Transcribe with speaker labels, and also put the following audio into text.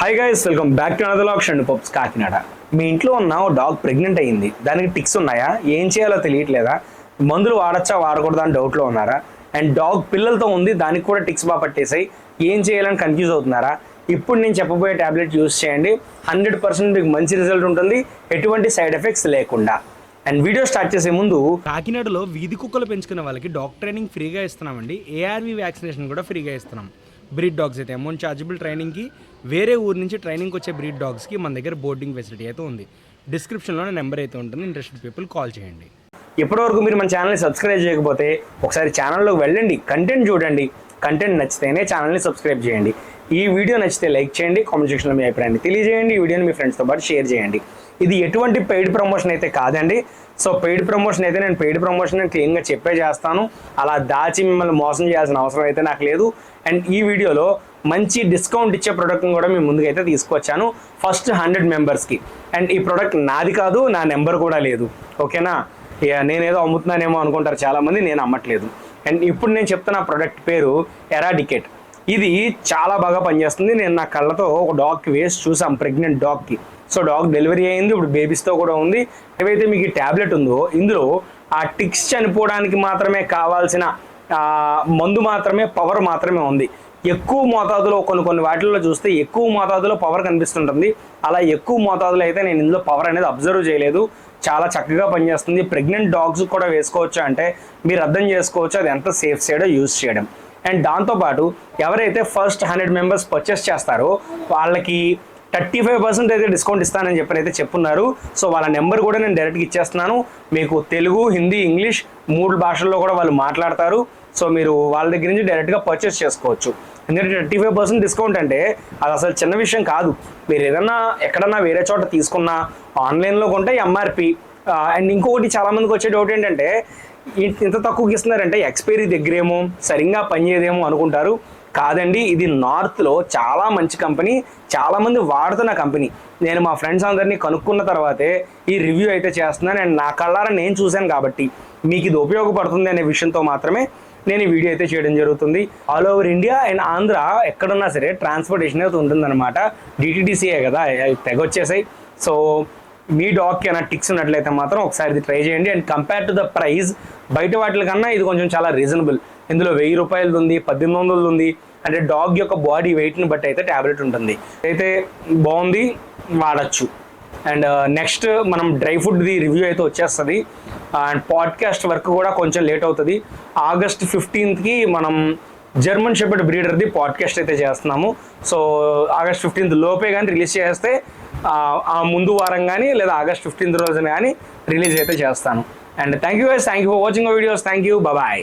Speaker 1: Hi guys, welcome back to another vlog Shandu pups Kakinada. మీ ఇంట్లో ఉన్న ఓ డాగ్ ప్రెగ్నెంట్ అయ్యింది, దానికి టిక్స్ ఉన్నాయా, ఏం చేయాలో తెలియట్లేదా, మందులు వాడచ్చా వాడకూడదా అని డౌట్లో ఉన్నారా? అండ్ డాగ్ పిల్లలతో ఉంది, దానికి కూడా టిక్స్ బాగా పట్టేసాయి, ఏం చేయాలని కన్ఫ్యూజ్ అవుతున్నారా? ఇప్పుడు నేను చెప్పబోయే ట్యాబ్లెట్ యూస్ చేయండి, 100% మీకు మంచి రిజల్ట్ ఉంటుంది, ఎటువంటి సైడ్ ఎఫెక్ట్స్ లేకుండా. అండ్ వీడియో స్టార్ట్ చేసే ముందు,
Speaker 2: కాకినాడలో వీధి కుక్కలు పెంచుకునే వాళ్ళకి డాగ్ ట్రైనింగ్ ఫ్రీగా ఇస్తున్నామండి. ఏఆర్వి వ్యాక్సినేషన్ కూడా ఫ్రీగా ఇస్తున్నాం. బ్రీడ్ డాగ్స్ అయితే అమౌంట్ చార్జబుల్, ట్రైనింగ్కి వేరే ఊరు నుంచి ట్రైనింగ్కి వచ్చే బ్రీడ్ డాగ్స్కి మన దగ్గర బోర్డింగ్ ఫెసిలిటీ అయితే ఉంది. డిస్క్రిప్షన్లోనే నెంబర్ అయితే ఉంటుంది, ఇంట్రెస్టెడ్ పీపుల్ కాల్ చేయండి.
Speaker 1: ఇప్పటివరకు మీరు మన ఛానల్ని సబ్స్క్రైబ్ చేయకపోతే ఒకసారి ఛానల్లోకి వెళ్ళండి, కంటెంట్ చూడండి, కంటెంట్ నచ్చితేనే ఛానల్ని సబ్స్క్రైబ్ చేయండి. ఈ వీడియో నచ్చితే లైక్ చేయండి, కామెంట్ సెక్షన్లో మీ అభిప్రాయాన్ని తెలియజేయండి, ఈ వీడియోని మీ ఫ్రెండ్స్తో పాటు షేర్ చేయండి. ఇది ఎటువంటి పెయిడ్ ప్రమోషన్ అయితే కాదండి. సో పెయిడ్ ప్రమోషన్ అయితే నేను క్లీన్గా చెప్పే చేస్తాను, అలా దాచి మిమ్మల్ని మోసం చేయాల్సిన అవసరం అయితే నాకు లేదు. అండ్ ఈ వీడియోలో మంచి డిస్కౌంట్ ఇచ్చే ప్రోడక్ట్ని కూడా మీ ముందుకైతే తీసుకొచ్చాను, ఫస్ట్ 100 మెంబర్స్కి. అండ్ ఈ ప్రోడక్ట్ నాది కాదు, నా నెంబర్ కూడా లేదు, ఓకేనా? నేనేదో అమ్ముతున్నానేమో అనుకుంటారు చాలామంది, నేను అమ్మట్లేదు. అండ్ ఇప్పుడు నేను చెప్తున్న ప్రోడక్ట్ పేరు ఎరాడికేట్. ఇది చాలా బాగా పనిచేస్తుంది. నేను నా కళ్ళతో ఒక డాగ్కి వేసి చూసాం, ప్రెగ్నెంట్ డాగ్కి. సో డాగ్ డెలివరీ అయింది, ఇప్పుడు బేబీస్తో కూడా ఉంది. ఏవైతే మీకు ఈ ట్యాబ్లెట్ ఉందో ఇందులో ఆ టిక్స్ చనిపోవడానికి మాత్రమే కావాల్సిన మందు మాత్రమే, పవర్ మాత్రమే ఉంది. ఎక్కువ మోతాదులో కొన్ని వాటిల్లో చూస్తే ఎక్కువ మోతాదులో పవర్ కనిపిస్తుంటుంది, అలా ఎక్కువ మోతాదులో అయితే నేను ఇందులో పవర్ అనేది అబ్జర్వ్ చేయలేదు. చాలా చక్కగా పనిచేస్తుంది. ప్రెగ్నెంట్ డాగ్స్ కూడా వేసుకోవచ్చు అంటే మీరు అర్థం చేసుకోవచ్చు అది ఎంత సేఫ్ సైడో యూజ్ చేయడం. అండ్ దాంతోపాటు ఎవరైతే ఫస్ట్ 100 మెంబర్స్ పర్చేస్ చేస్తారో వాళ్ళకి 35% అయితే డిస్కౌంట్ ఇస్తానని చెప్పి చెప్పున్నారు. సో వాళ్ళ నెంబర్ కూడా నేను డైరెక్ట్గా ఇచ్చేస్తున్నాను. మీకు తెలుగు, హిందీ, ఇంగ్లీష్ 3 భాషల్లో కూడా వాళ్ళు మాట్లాడతారు. సో మీరు వాళ్ళ దగ్గర నుంచి డైరెక్ట్గా పర్చేస్ చేసుకోవచ్చు. ఎందుకంటే 35% డిస్కౌంట్ అంటే అది అసలు చిన్న విషయం కాదు. మీరు ఏదన్నా ఎక్కడన్నా వేరే చోట తీసుకున్నా ఆన్లైన్లో కొంటే ఎంఆర్పి. అండ్ ఇంకొకటి చాలామందికి వచ్చే డౌట్ ఏంటంటే ఇంత తక్కువకి ఇస్తున్నారంటే ఎక్స్పైరీ దగ్గరేమో సరిగ్గా పనిచేయదేమో అనుకుంటారు. కాదండి, ఇది నార్త్లో చాలా మంచి కంపెనీ, చాలామంది వాడుతున్న కంపెనీ. నేను మా ఫ్రెండ్స్ అందరినీ కనుక్కున్న తర్వాతే ఈ రివ్యూ అయితే చేస్తున్నాను. అండ్ నా కళ్ళారా నేను చూశాను కాబట్టి మీకు ఇది ఉపయోగపడుతుంది అనే విషయంతో మాత్రమే నేను ఈ వీడియో అయితే చేయడం జరుగుతుంది. All over India and Andhra ఎక్కడున్నా సరే ట్రాన్స్పోర్టేషన్ అయితే ఉంటుందన్నమాట. డిటీడీసీఏ కదా, తెగొచ్చేసాయి. సో మీ డాగ్కి ఏమైనా టిక్స్ ఉన్నట్లయితే మాత్రం ఒకసారి ఇది ట్రై చేయండి. And compare to the price బయట వాటి కన్నా ఇది కొంచెం చాలా రీజనబుల్. ఇందులో 1000 రూపాయలది ఉంది, 1800 ఉంది. అంటే డాగ్ యొక్క బాడీ వెయిట్ని బట్టి అయితే ట్యాబ్లెట్ ఉంటుంది. అయితే బాగుంది, వాడచ్చు. అండ్ నెక్స్ట్ మనం డ్రై ఫుడ్ది రివ్యూ అయితే వచ్చేస్తుంది. అండ్ పాడ్కాస్ట్ వర్క్ కూడా కొంచెం లేట్ అవుతుంది. ఆగస్ట్ 15కి మనం జర్మన్ షెపర్డ్ బ్రీడర్ది పాడ్కాస్ట్ అయితే చేస్తున్నాము. సో ఆగస్ట్ 15 లోపే కానీ రిలీజ్ చేస్తే ఆ ముందు వారం కానీ లేదా ఆగస్ట్ 15 రోజున కానీ రిలీజ్ అయితే చేస్తాను. And thank you guys, thank you for watching our videos. Thank you, bye.